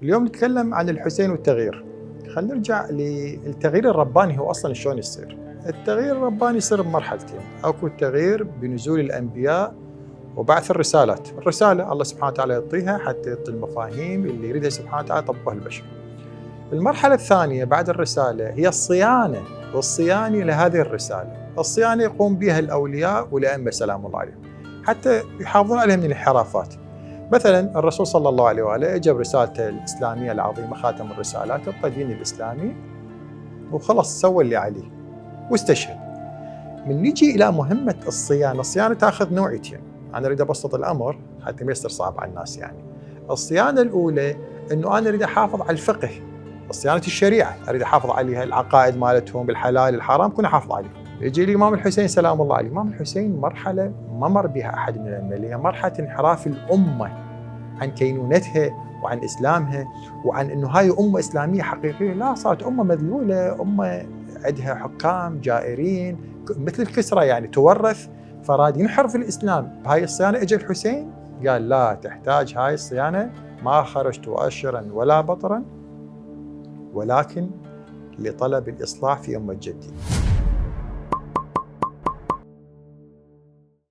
اليوم نتكلم عن الحسين والتغيير. خلينا نرجع للتغيير الرباني. هو أصلاً شلون يصير؟ التغيير الرباني يصير بمرحلتين. أكو التغيير بنزول الأنبياء وبعث الرسالات. الرسالة الله سبحانه وتعالى يعطيها حتى يعطي المفاهيم اللي يريدها سبحانه وتعالى يطبقها البشر. المرحلة الثانية بعد الرسالة هي الصيانة والصيانة لهذه الرسالة. الصيانة يقوم بها الأولياء والأئمة سلام الله عليهم حتى يحافظون عليها من الانحرافات. مثلا الرسول صلى الله عليه وآله اجى برسالته الإسلامية العظيمة خاتم الرسالات، اعطى الدين الإسلامي وخلص سوى اللي عليه واستشهد. من نجي إلى مهمة الصيانة، الصيانة تأخذ نوعيتين. أنا أريد أبسط الأمر حتى ما يصير صعب على الناس. يعني الصيانة الأولى أنه أنا أريد أحافظ على الفقه، صيانة الشريعة، أريد أحافظ عليها، العقائد مالتهم بالحلال الحرام كنا أحافظ عليها. يجي الإمام الحسين سلام الله عليه. الإمام الحسين مرحلة ما مر بها أحد من الأئمة، هي مرحلة انحراف الأمة عن كينونتها وعن إسلامها وعن أنه هاي أمة إسلامية حقيقية. لا، صارت أمة مذلولة، أمة عندها حكام جائرين مثل الكسرى، يعني تورث فراد ينحرف الإسلام. بهاي الصيانة اجى الحسين قال لا، تحتاج هاي الصيانة ما خرجت أشرا ولا بطرا ولكن لطلب الإصلاح في أمة جدي.